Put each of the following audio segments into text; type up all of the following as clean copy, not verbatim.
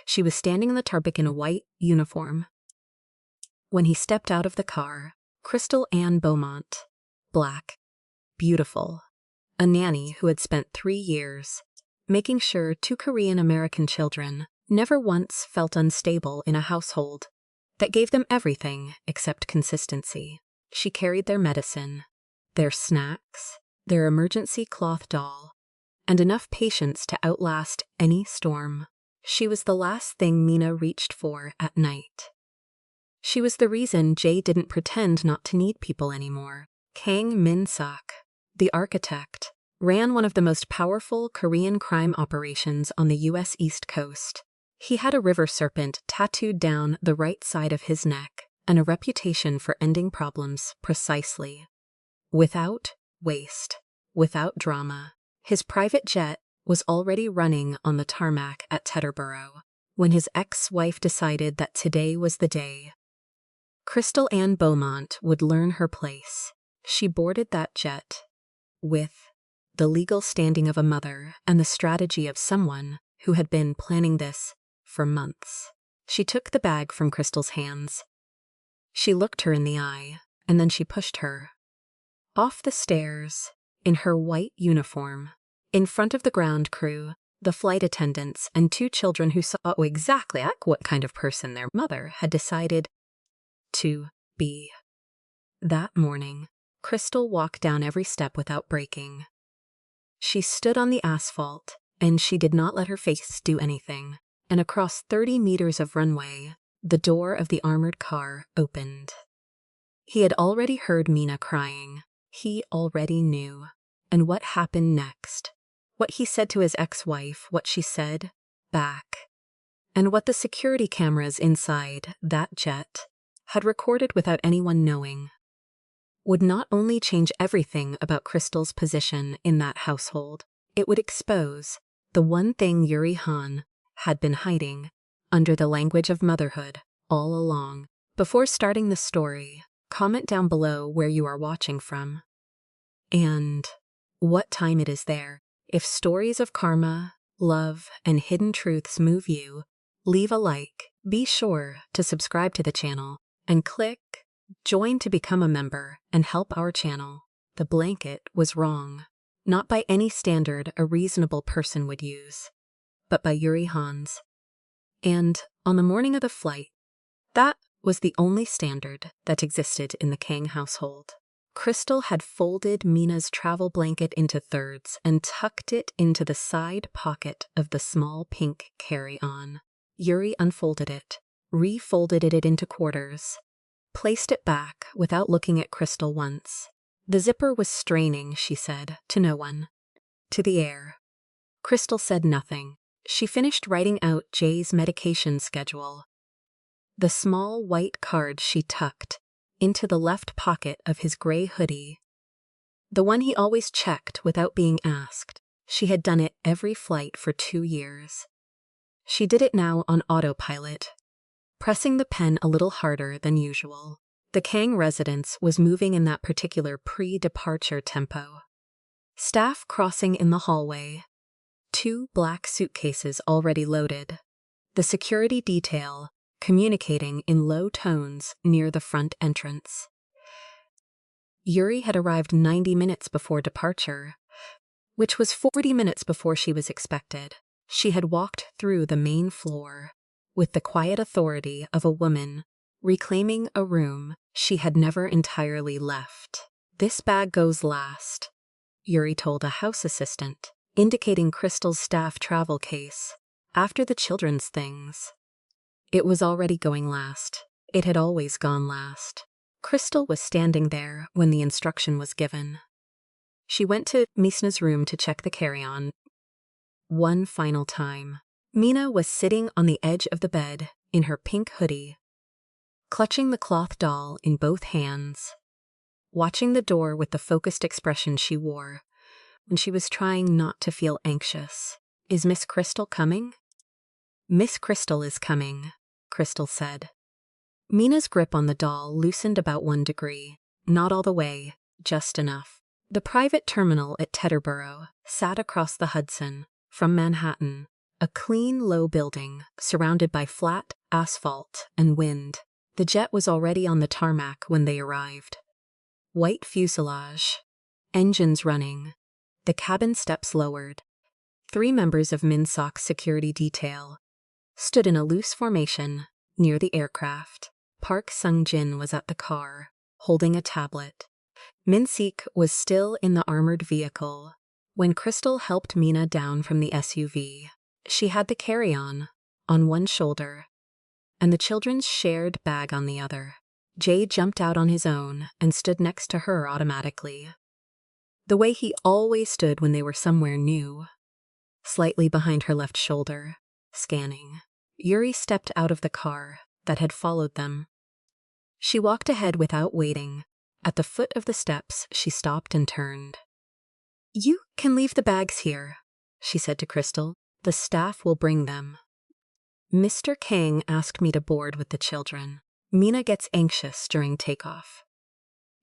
She was standing in the tarmac in a white uniform. When he stepped out of the car, Crystal Ann Beaumont, black, beautiful, a nanny who had spent 3 years making sure 2 Korean-American children never once felt unstable in a household that gave them everything except consistency. She carried their medicine, their snacks, their emergency cloth doll, and enough patience to outlast any storm. She was the last thing Mina reached for at night. She was the reason Jay didn't pretend not to need people anymore. Kang Minsuk, the architect, ran one of the most powerful Korean crime operations on the U.S. East Coast. He had a river serpent tattooed down the right side of his neck and a reputation for ending problems precisely. Without waste, without drama. His private jet was already running on the tarmac at Teterboro when his ex-wife decided that today was the day. Crystal Ann Beaumont would learn her place. She boarded that jet with the legal standing of a mother and the strategy of someone who had been planning this for months. She took the bag from Crystal's hands. She looked her in the eye, and then she pushed her off the stairs in her white uniform, in front of the ground crew, the flight attendants, and 2 children who saw exactly what kind of person their mother had decided to be. That morning, Crystal walked down every step without breaking. She stood on the asphalt, and she did not let her face do anything, and across 30 meters of runway, the door of the armored car opened. He had already heard Mina crying. He already knew. And what happened next? What he said to his ex-wife, what she said back, and what the security cameras inside that jet had recorded without anyone knowing, would not only change everything about Crystal's position in that household, it would expose the one thing Yuri Han had been hiding under the language of motherhood all along. Before starting the story, comment down below where you are watching from and what time it is there. If stories of karma, love, and hidden truths move you, leave a like. Be sure to subscribe to the channel and click join to become a member and help our channel. The blanket was wrong. Not by any standard a reasonable person would use, but by Yuri Han's. And on the morning of the flight, that was the only standard that existed in the Kang household. Crystal had folded Mina's travel blanket into thirds and tucked it into the side pocket of the small pink carry-on. Yuri unfolded it, refolded it into quarters, placed it back without looking at Crystal once. The zipper was straining, she said, to no one. To the air. Crystal said nothing. She finished writing out Jay's medication schedule. The small white card she tucked into the left pocket of his gray hoodie. The one he always checked without being asked. She had done it every flight for 2 years. She did it now on autopilot, pressing the pen a little harder than usual. The Kang residence was moving in that particular pre-departure tempo. Staff crossing in the hallway. 2 black suitcases already loaded. The security detail communicating in low tones near the front entrance. Yuri had arrived 90 minutes before departure, which was 40 minutes before she was expected. She had walked through the main floor with the quiet authority of a woman reclaiming a room she had never entirely left. "This bag goes last," Yuri told a house assistant, indicating Crystal's staff travel case, after the children's things. It was already going last. It had always gone last. Crystal was standing there when the instruction was given. She went to Misna's room to check the carry-on one final time. Mina was sitting on the edge of the bed in her pink hoodie, clutching the cloth doll in both hands, watching the door with the focused expression she wore when she was trying not to feel anxious. "Is Miss Crystal coming?" "Miss Crystal is coming," Crystal said. Mina's grip on the doll loosened about 1 degree, not all the way, just enough. The private terminal at Teterboro sat across the Hudson from Manhattan, a clean, low building surrounded by flat asphalt and wind. The jet was already on the tarmac when they arrived. White fuselage, engines running, the cabin steps lowered. 3 members of Minsuk's security detail stood in a loose formation near the aircraft. Park Sung-jin was at the car, holding a tablet. Minsuk was still in the armored vehicle when Crystal helped Mina down from the SUV. She had the carry-on on one shoulder and the children's shared bag on the other. Jay jumped out on his own and stood next to her automatically, the way he always stood when they were somewhere new, slightly behind her left shoulder, scanning. Yuri stepped out of the car that had followed them. She walked ahead without waiting. At the foot of the steps, she stopped and turned. "You can leave the bags here," she said to Crystal. "The staff will bring them." "Mr. Kang asked me to board with the children. Mina gets anxious during takeoff."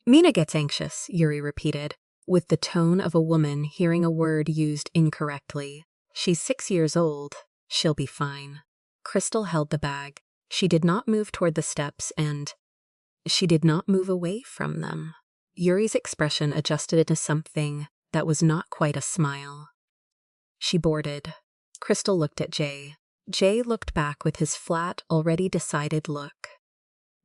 "Mina gets anxious," Yuri repeated, with the tone of a woman hearing a word used incorrectly. "She's 6 years old. She'll be fine." Crystal held the bag. She did not move toward the steps and she did not move away from them. Yuri's expression adjusted into something that was not quite a smile. She boarded. Crystal looked at Jay. Jay looked back with his flat, already decided look.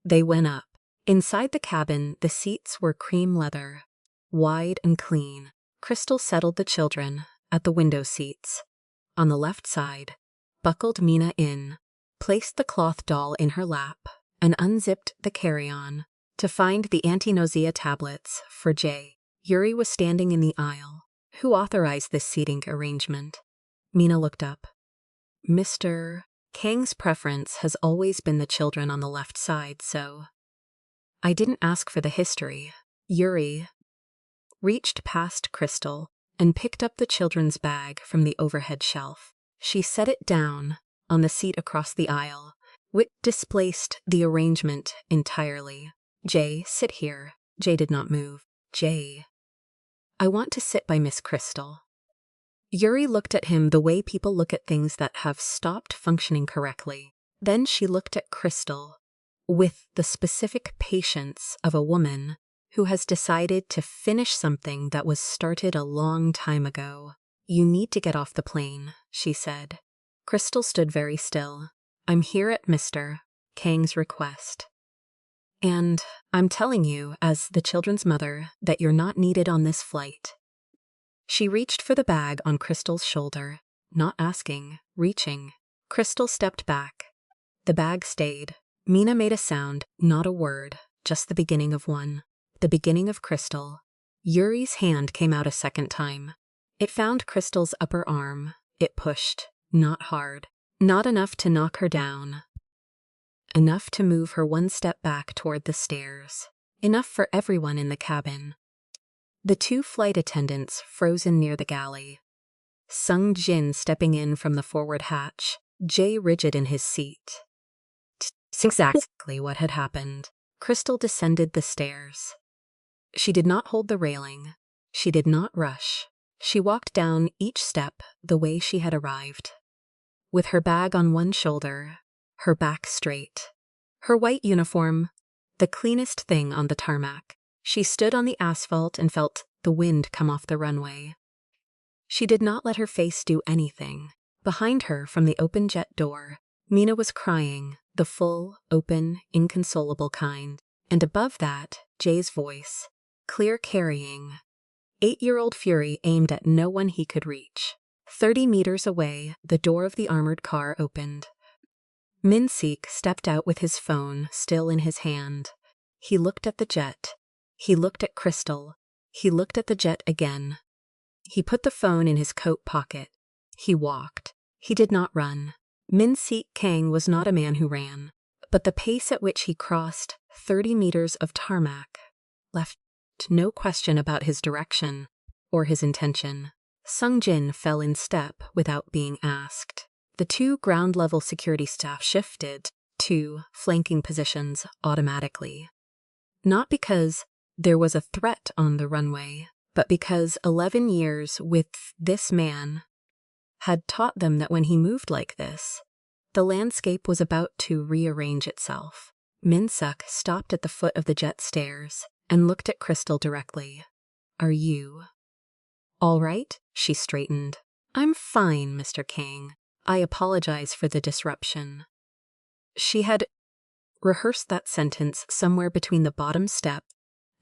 They went up. Inside the cabin, the seats were cream leather, wide and clean. Crystal settled the children at the window seats. On the left side, buckled Mina in, placed the cloth doll in her lap, and unzipped the carry-on to find the anti-nausea tablets for Jay. Yuri was standing in the aisle. "Who authorized this seating arrangement?" Mina looked up. "Mr. Kang's preference has always been the children on the left side, so I didn't ask for the history." Yuri reached past Crystal and picked up the children's bag from the overhead shelf. She set it down on the seat across the aisle, which displaced the arrangement entirely. "Jay, sit here." Jay did not move. "Jay, I want to sit by Miss Crystal." Yuri looked at him the way people look at things that have stopped functioning correctly. Then she looked at Crystal with the specific patience of a woman who has decided to finish something that was started a long time ago. "You need to get off the plane," she said. Crystal stood very still. "I'm here at Mr. Kang's request. And I'm telling you, as the children's mother, that you're not needed on this flight." She reached for the bag on Crystal's shoulder, not asking, reaching. Crystal stepped back. The bag stayed. Mina made a sound, not a word, just the beginning of one. The beginning of Crystal. Yuri's hand came out a second time. It found Crystal's upper arm. It pushed, not hard, not enough to knock her down. Enough to move her one step back toward the stairs. Enough for everyone in the cabin. The 2 flight attendants frozen near the galley. Sung-jin stepping in from the forward hatch, Jay rigid in his seat. Exactly what had happened. Crystal descended the stairs. She did not hold the railing. She did not rush. She walked down each step the way she had arrived. With her bag on one shoulder, her back straight. Her white uniform, the cleanest thing on the tarmac. She stood on the asphalt and felt the wind come off the runway. She did not let her face do anything. Behind her, from the open jet door, Mina was crying, the full, open, inconsolable kind. And above that, Jay's voice, clear carrying. 8-year-old fury aimed at no one he could reach. 30 meters away, the door of the armored car opened. Minsuk stepped out with his phone still in his hand. He looked at the jet. He looked at Crystal. He looked at the jet again. He put the phone in his coat pocket. He walked. He did not run. Minsuk Kang was not a man who ran, but the pace at which he crossed 30 meters of tarmac left no question about his direction or his intention. Sung-jin fell in step without being asked. The 2 ground-level security staff shifted to flanking positions automatically. Not because there was a threat on the runway, but because 11 years with this man had taught them that when he moved like this, the landscape was about to rearrange itself. Minsuk stopped at the foot of the jet stairs and looked at Crystal directly. "Are you all right?" She straightened. "I'm fine, Mr. Kang. I apologize for the disruption." She had rehearsed that sentence somewhere between the bottom step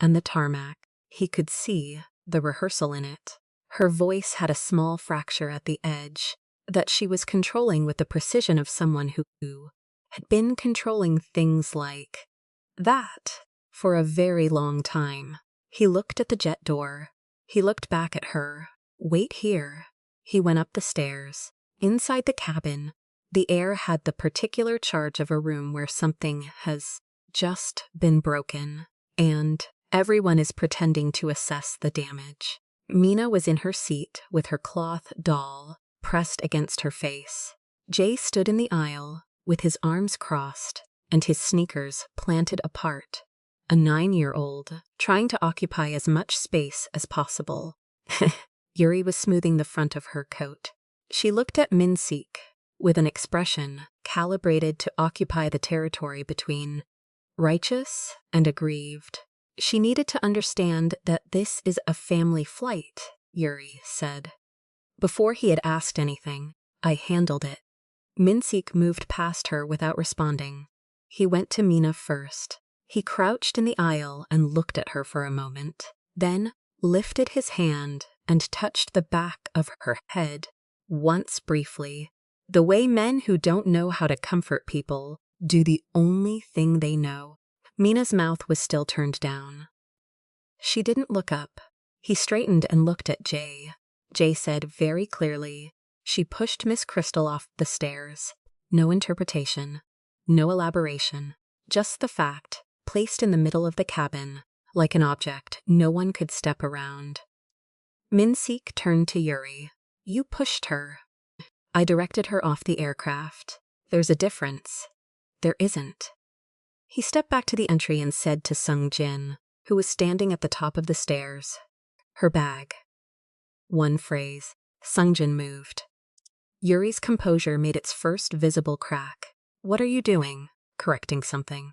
and the tarmac. He could see the rehearsal in it. Her voice had a small fracture at the edge that she was controlling with the precision of someone who had been controlling things like that for a very long time. He looked at the jet door. He looked back at her. "Wait here." He went up the stairs. Inside the cabin, the air had the particular charge of a room where something has just been broken, and everyone is pretending to assess the damage. Mina was in her seat with her cloth doll pressed against her face. Jay stood in the aisle with his arms crossed and his sneakers planted apart, a 9-year-old trying to occupy as much space as possible. Yuri was smoothing the front of her coat. She looked at Minsuk with an expression calibrated to occupy the territory between righteous and aggrieved. "She needed to understand that this is a family flight," Yuri said. Before he had asked anything, "I handled it." Minsuk moved past her without responding. He went to Mina first. He crouched in the aisle and looked at her for a moment, then lifted his hand and touched the back of her head once briefly, the way men who don't know how to comfort people do the only thing they know. Mina's mouth was still turned down. She didn't look up. He straightened and looked at Jay. Jay said very clearly, "She pushed Miss Crystal off the stairs." No interpretation, no elaboration, just the fact, placed in the middle of the cabin, like an object no one could step around. Minsuk turned to Yuri. "You pushed her." "I directed her off the aircraft." "There's a difference." "There isn't." He stepped back to the entry and said to Sung Jin, who was standing at the top of the stairs, "Her bag." One phrase. Sung Jin moved. Yuri's composure made its first visible crack. "What are you doing?" "Correcting something."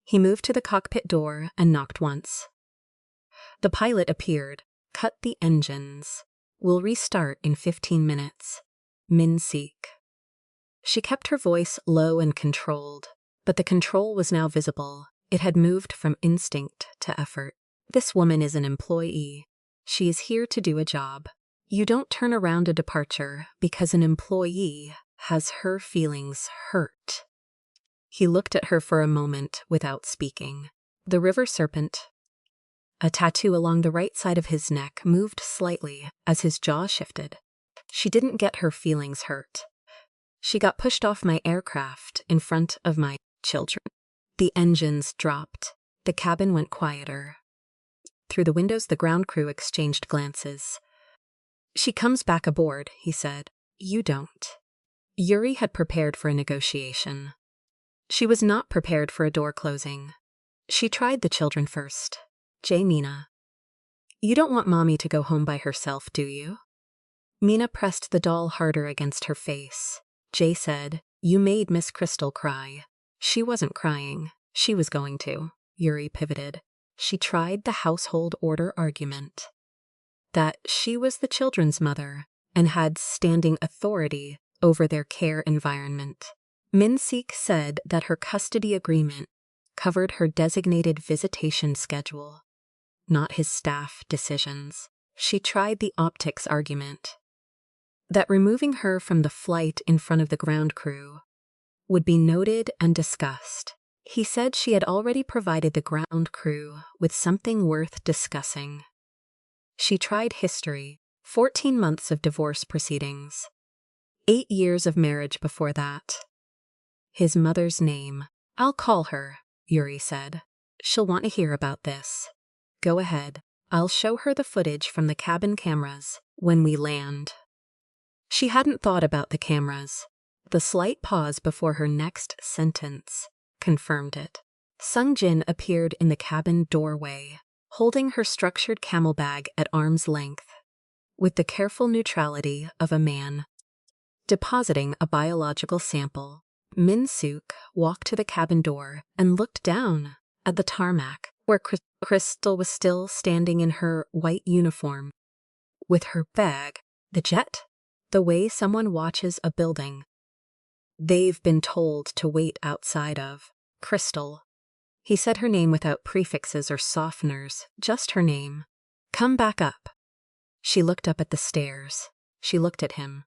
He moved to the cockpit door and knocked once. The pilot appeared. "Cut the engines. We'll restart in 15 minutes. Minsuk." She kept her voice low and controlled, but the control was now visible. It had moved from instinct to effort. "This woman is an employee. She is here to do a job. You don't turn around a departure because an employee has her feelings hurt." He looked at her for a moment without speaking. The river serpent, a tattoo along the right side of his neck, moved slightly as his jaw shifted. "She didn't get her feelings hurt. She got pushed off my aircraft in front of my children." The engines dropped. The cabin went quieter. Through the windows, the ground crew exchanged glances. "She comes back aboard," he said. "You don't." Yuri had prepared for a negotiation. She was not prepared for a door closing. She tried the children first. "Jay, Mina. You don't want Mommy to go home by herself, do you?" Mina pressed the doll harder against her face. Jay said, "You made Miss Crystal cry." "She wasn't crying. She was going to." Yuri pivoted. She tried the household order argument. That she was the children's mother and had standing authority over their care environment. Minsuk said that her custody agreement covered her designated visitation schedule, not his staff decisions. She tried the optics argument. That removing her from the flight in front of the ground crew would be noted and discussed. He said she had already provided the ground crew with something worth discussing. She tried history, 14 months of divorce proceedings, 8 years of marriage before that. His mother's name. "I'll call her," Yuri said. "She'll want to hear about this." "Go ahead. I'll show her the footage from the cabin cameras when we land." She hadn't thought about the cameras. The slight pause before her next sentence confirmed it. Sung Jin appeared in the cabin doorway, holding her structured camel bag at arm's length, with the careful neutrality of a man depositing a biological sample. Minsuk walked to the cabin door and looked down at the tarmac, where Crystal was still standing in her white uniform, with her bag. The jet? The way someone watches a building they've been told to wait outside of. Crystal. He said her name without prefixes or softeners, just her name. Come back up. She looked up at the stairs. She looked at him.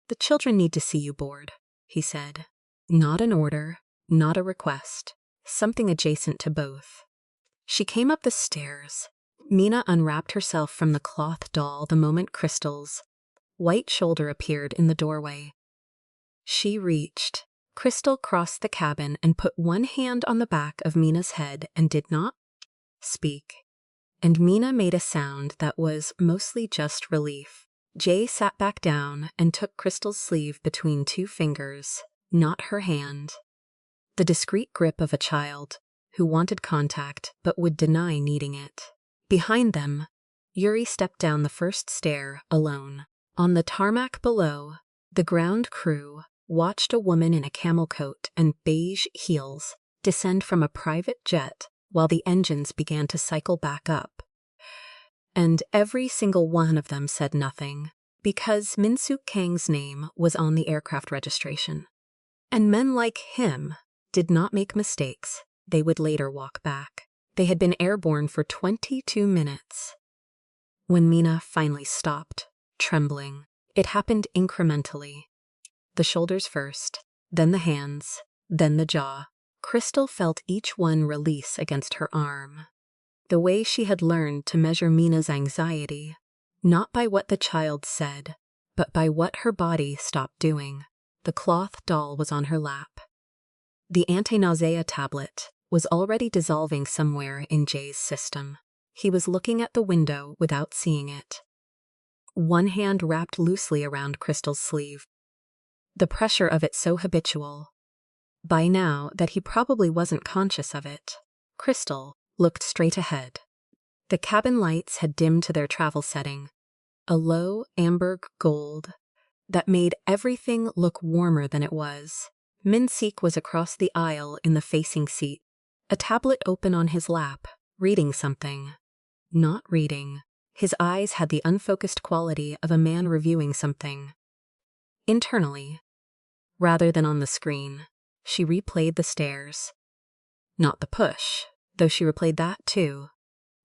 The children need to see you board, he said. Not an order, not a request, something adjacent to both. She came up the stairs. Mina unwrapped herself from the cloth doll the moment Crystal's white shoulder appeared in the doorway. She reached. Crystal crossed the cabin and put one hand on the back of Mina's head and did not speak. And Mina made a sound that was mostly just relief. Jay sat back down and took Crystal's sleeve between two fingers, not her hand. The discreet grip of a child who wanted contact but would deny needing it. Behind them, Yuri stepped down the first stair alone. On the tarmac below, the ground crew watched a woman in a camel coat and beige heels descend from a private jet while the engines began to cycle back up. And every single one of them said nothing, because Minsuk Kang's name was on the aircraft registration. And men like him did not make mistakes they would later walk back. They had been airborne for 22 minutes. When Mina finally stopped, trembling, it happened incrementally. The shoulders first, then the hands, then the jaw. Crystal felt each one release against her arm. The way she had learned to measure Mina's anxiety, not by what the child said, but by what her body stopped doing. The cloth doll was on her lap. The anti-nausea tablet was already dissolving somewhere in Jay's system. He was looking at the window without seeing it. One hand wrapped loosely around Crystal's sleeve. The pressure of it so habitual, by now, that he probably wasn't conscious of it. Crystal looked straight ahead. The cabin lights had dimmed to their travel setting, a low amber gold that made everything look warmer than it was. Minsuk was across the aisle in the facing seat, a tablet open on his lap, reading something. Not reading. His eyes had the unfocused quality of a man reviewing something. Internally, rather than on the screen, she replayed the stairs. Not the push, though she replayed that too.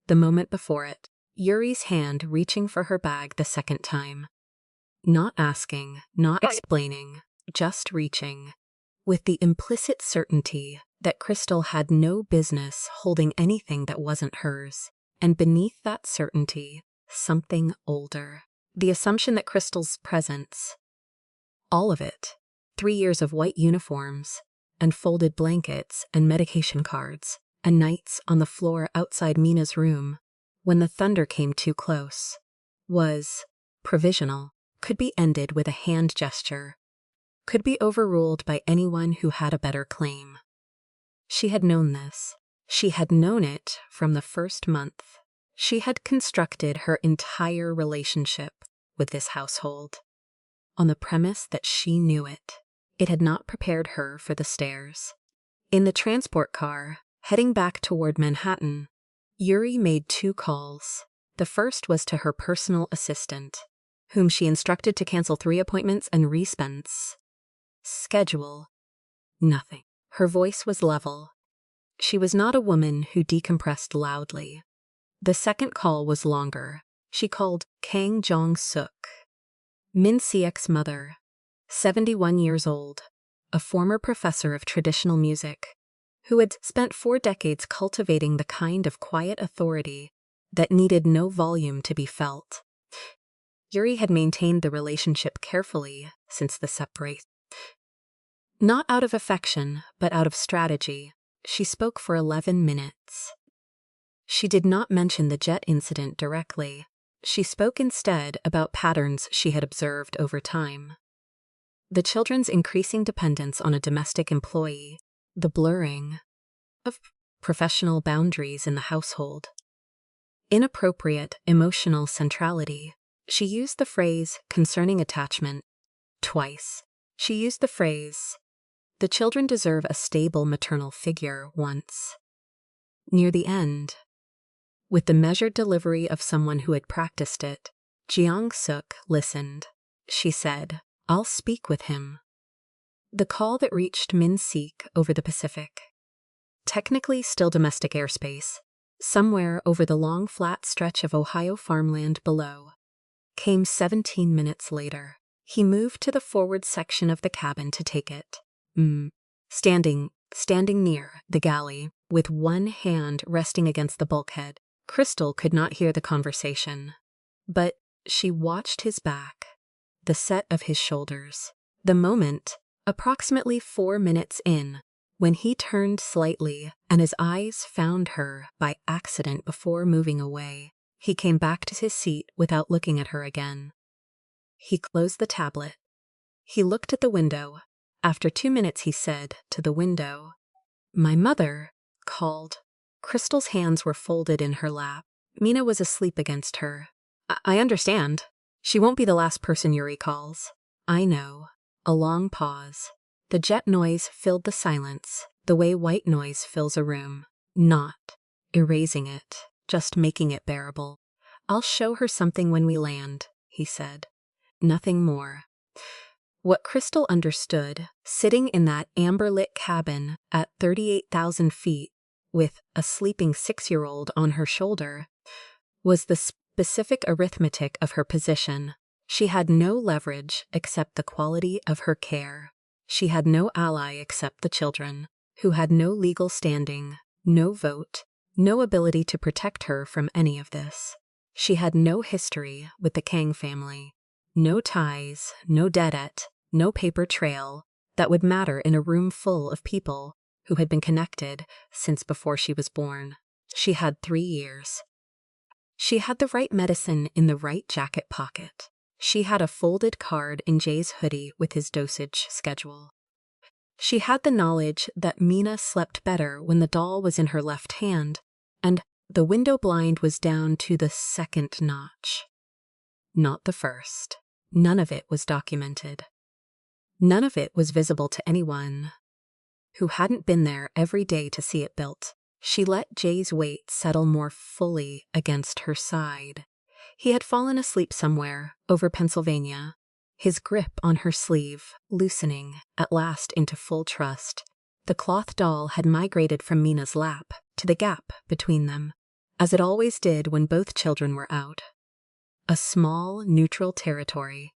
The moment before it, Yuri's hand reaching for her bag the second time. Not asking, not explaining, just reaching, with the implicit certainty that Crystal had no business holding anything that wasn't hers, and beneath that certainty, something older. The assumption that Crystal's presence, all of it, 3 years of white uniforms, and folded blankets and medication cards, and nights on the floor outside Mina's room, when the thunder came too close, was provisional, could be ended with a hand gesture, could be overruled by anyone who had a better claim. She had known this. She had known it from the first month. She had constructed her entire relationship with this household on the premise that she knew it. It had not prepared her for the stairs. In the transport car, heading back toward Manhattan, Yuri made 2 calls. The first was to her personal assistant, whom she instructed to cancel 3 appointments and re-spends. Schedule. Nothing. Her voice was level. She was not a woman who decompressed loudly. The second call was longer. She called Kang Minsuk, Minsuk's mother, 71 years old, a former professor of traditional music, who had spent 4 decades cultivating the kind of quiet authority that needed no volume to be felt. Yuri had maintained the relationship carefully since the separation. Not out of affection, but out of strategy, she spoke for 11 minutes. She did not mention the jet incident directly. She spoke instead about patterns she had observed over time. The children's increasing dependence on a domestic employee, the blurring of professional boundaries in the household, inappropriate emotional centrality. She used the phrase concerning attachment twice. She used the phrase, "The children deserve a stable maternal figure," once. Near the end, with the measured delivery of someone who had practiced it, Kang Minsuk listened. She said, "I'll speak with him." The call that reached Minsuk over the Pacific, technically still domestic airspace, somewhere over the long flat stretch of Ohio farmland below, came 17 minutes later. He moved to the forward section of the cabin to take it. Standing near the galley, with one hand resting against the bulkhead, Crystal could not hear the conversation. But she watched his back, the set of his shoulders. The moment, approximately 4 minutes in, when he turned slightly and his eyes found her by accident before moving away, he came back to his seat without looking at her again. He closed the tablet. He looked at the window. After 2 minutes, he said to the window, "My mother called." Crystal's hands were folded in her lap. Mina was asleep against her. I understand. She won't be the last person Yuri calls." "I know." A long pause. The jet noise filled the silence, the way white noise fills a room. Not erasing it, just making it bearable. "I'll show her something when we land," he said. Nothing more. What Crystal understood, sitting in that amber-lit cabin at 38,000 feet, with a sleeping 6-year-old on her shoulder, was the specific arithmetic of her position. She had no leverage except the quality of her care. She had no ally except the children, who had no legal standing, no vote, no ability to protect her from any of this. She had no history with the Kang family, no ties, no debt, no paper trail that would matter in a room full of people who had been connected since before she was born. She had 3 years. She had the right medicine in the right jacket pocket. She had a folded card in Jay's hoodie with his dosage schedule. She had the knowledge that Mina slept better when the doll was in her left hand, and the window blind was down to the 2nd notch. Not the first. None of it was documented. None of it was visible to anyone who hadn't been there every day to see it built. She let Jay's weight settle more fully against her side. He had fallen asleep somewhere over Pennsylvania, his grip on her sleeve loosening at last into full trust. The cloth doll had migrated from Mina's lap to the gap between them, as it always did when both children were out. A small, neutral territory,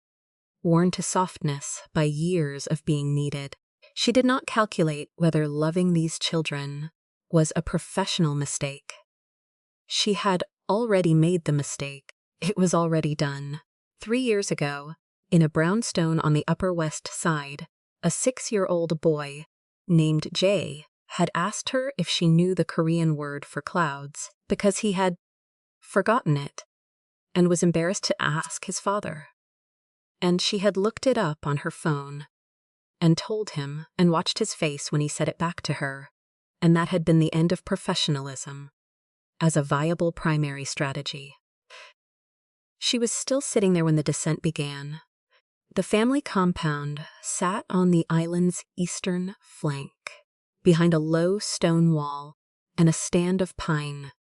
worn to softness by years of being needed. She did not calculate whether loving these children was a professional mistake. She had already made the mistake. It was already done. 3 years ago, in a brownstone on the Upper West Side, a 6-year-old boy named Jay had asked her if she knew the Korean word for clouds because he had forgotten it and was embarrassed to ask his father. And she had looked it up on her phone and told him and watched his face when he said it back to her, and that had been the end of professionalism as a viable primary strategy. She was still sitting there when the descent began. The family compound sat on the island's eastern flank, behind a low stone wall and a stand of pine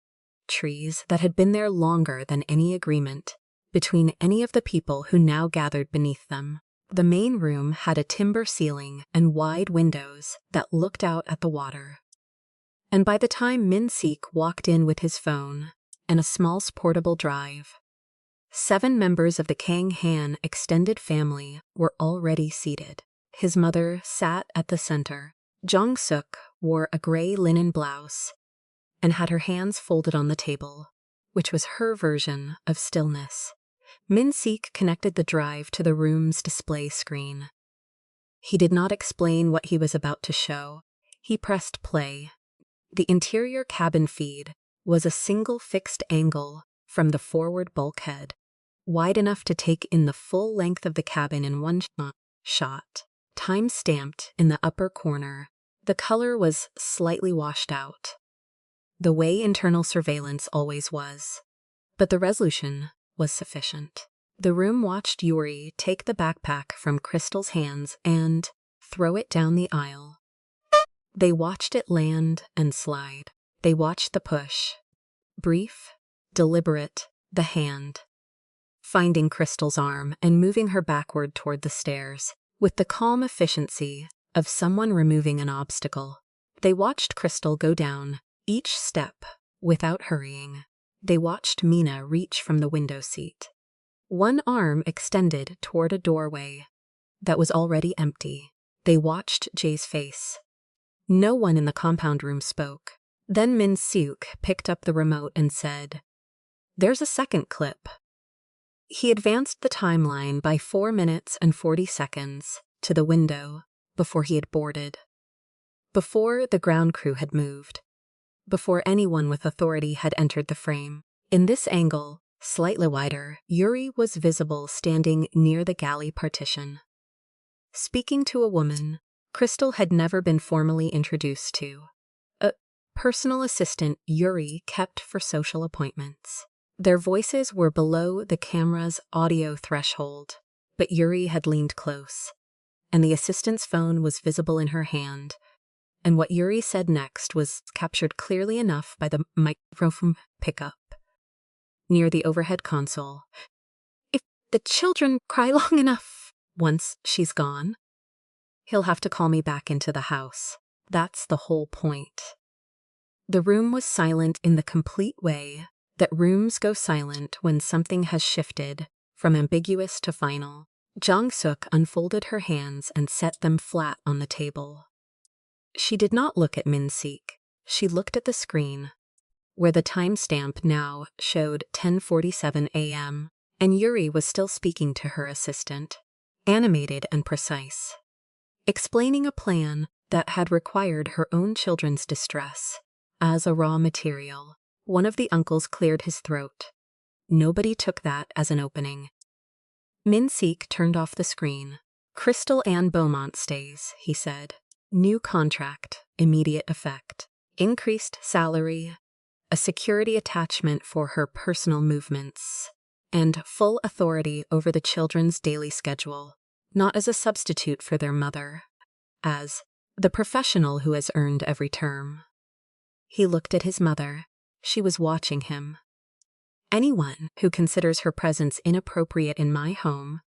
trees that had been there longer than any agreement between any of the people who now gathered beneath them. The main room had a timber ceiling and wide windows that looked out at the water. And by the time Minsuk walked in with his phone and a small portable drive, 7 members of the Kang Han extended family were already seated. His mother sat at the center. Kang Minsuk wore a gray linen blouse and had her hands folded on the table, which was her version of stillness. Minsuk connected the drive to the room's display screen. He did not explain what he was about to show. He pressed play. The interior cabin feed was a single fixed angle from the forward bulkhead, wide enough to take in the full length of the cabin in one shot. Time stamped in the upper corner. The color was slightly washed out, the way internal surveillance always was, but the resolution was sufficient. The room watched Yuri take the backpack from Crystal's hands and throw it down the aisle. They watched it land and slide. They watched the push. Brief, deliberate, the hand. Finding Crystal's arm and moving her backward toward the stairs, with the calm efficiency of someone removing an obstacle. They watched Crystal go down, each step, without hurrying. They watched Mina reach from the window seat. One arm extended toward a doorway that was already empty. They watched Jay's face. No one in the compound room spoke. Then Minsuk picked up the remote and said, "There's a second clip." He advanced the timeline by 4 minutes and 40 seconds to the window before he had boarded. Before the ground crew had moved. Before anyone with authority had entered the frame. In this angle, slightly wider, Yuri was visible standing near the galley partition. Speaking to a woman Crystal had never been formally introduced to. A personal assistant Yuri kept for social appointments. Their voices were below the camera's audio threshold, but Yuri had leaned close, and the assistant's phone was visible in her hand, and what Yuri said next was captured clearly enough by the microphone pickup. Near the overhead console, "If the children cry long enough, once she's gone, he'll have to call me back into the house. That's the whole point." The room was silent in the complete way that rooms go silent when something has shifted from ambiguous to final. Jang-suk unfolded her hands and set them flat on the table. She did not look at Minsuk. She looked at the screen, where the timestamp now showed 10:47 a.m., and Yuri was still speaking to her assistant, animated and precise, explaining a plan that had required her own children's distress as a raw material. One of the uncles cleared his throat. Nobody took that as an opening. Minsuk turned off the screen. "Crystal Ann Beaumont stays," he said. "New contract, immediate effect. Increased salary, a security attachment for her personal movements, and full authority over the children's daily schedule, not as a substitute for their mother, as the professional who has earned every term." He looked at his mother. She was watching him. "Anyone who considers her presence inappropriate in my home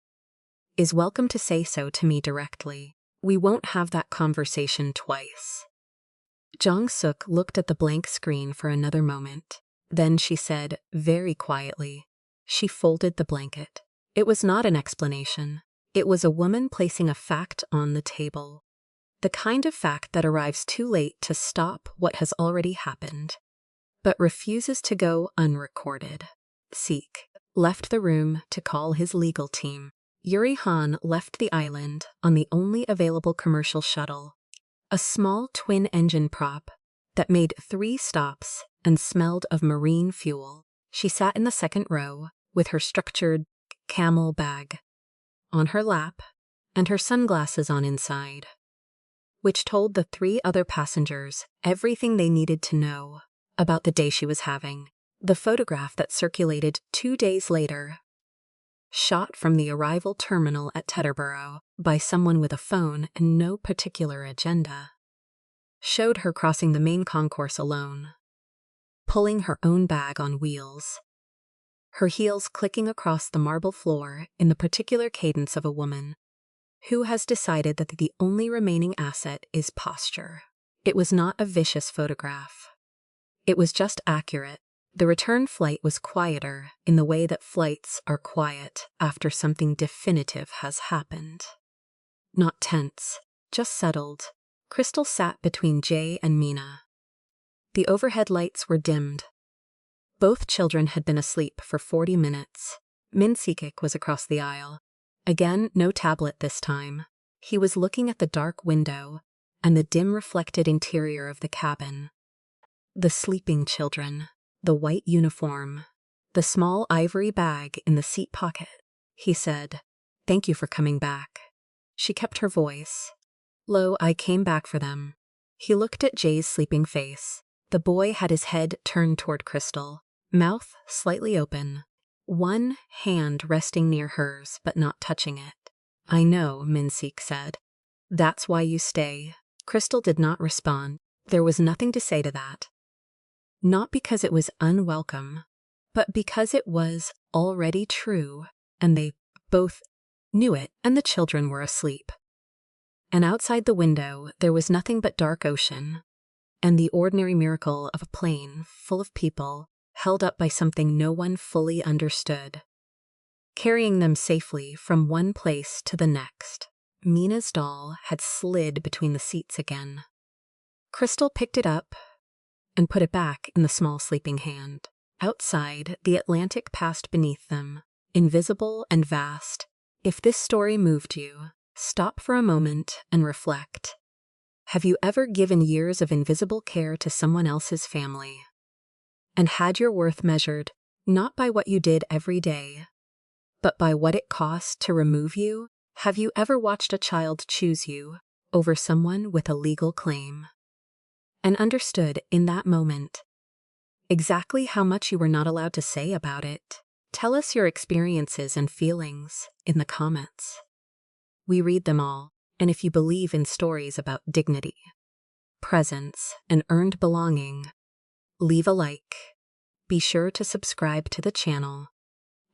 is welcome to say so to me directly. We won't have that conversation twice." Jang-suk looked at the blank screen for another moment. Then she said, very quietly, she folded the blanket. It was not an explanation. It was a woman placing a fact on the table. The kind of fact that arrives too late to stop what has already happened, but refuses to go unrecorded. Sik left the room to call his legal team. Yuri Han left the island on the only available commercial shuttle, a small twin-engine prop that made 3 stops and smelled of marine fuel. She sat in the second row with her structured camel bag on her lap and her sunglasses on inside, which told the 3 other passengers everything they needed to know about the day she was having. The photograph that circulated 2 days later, shot from the arrival terminal at Teterboro by someone with a phone and no particular agenda, showed her crossing the main concourse alone, pulling her own bag on wheels, her heels clicking across the marble floor in the particular cadence of a woman who has decided that the only remaining asset is posture. It was not a vicious photograph. It was just accurate. The return flight was quieter in the way that flights are quiet after something definitive has happened. Not tense, just settled. Crystal sat between Jay and Mina. The overhead lights were dimmed. Both children had been asleep for 40 minutes. Minsuk was across the aisle. Again, no tablet this time. He was looking at the dark window and the dim reflected interior of the cabin. The sleeping children, the white uniform, the small ivory bag in the seat pocket. He said, "Thank you for coming back." She kept her voice. "Lo, I came back for them." He looked at Jay's sleeping face. The boy had his head turned toward Crystal, mouth slightly open. one hand resting near hers but not touching it. "I know," Minsuk said. "That's why you stay." Crystal did not respond. There was nothing to say to that. Not because it was unwelcome, but because it was already true, and they both knew it, and the children were asleep. And outside the window, there was nothing but dark ocean, and the ordinary miracle of a plane full of people held up by something no one fully understood, carrying them safely from one place to the next. Mina's doll had slid between the seats again. Crystal picked it up and put it back in the small sleeping hand. Outside, the Atlantic passed beneath them, invisible and vast. If this story moved you, stop for a moment and reflect. Have you ever given years of invisible care to someone else's family, and had your worth measured not by what you did every day, but by what it cost to remove you? Have you ever watched a child choose you over someone with a legal claim, and understood in that moment exactly how much you were not allowed to say about it? Tell us your experiences and feelings in the comments. We read them all, and if you believe in stories about dignity, presence, and earned belonging, leave a like, be sure to subscribe to the channel,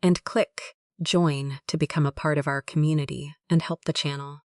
and click join to become a part of our community and help the channel.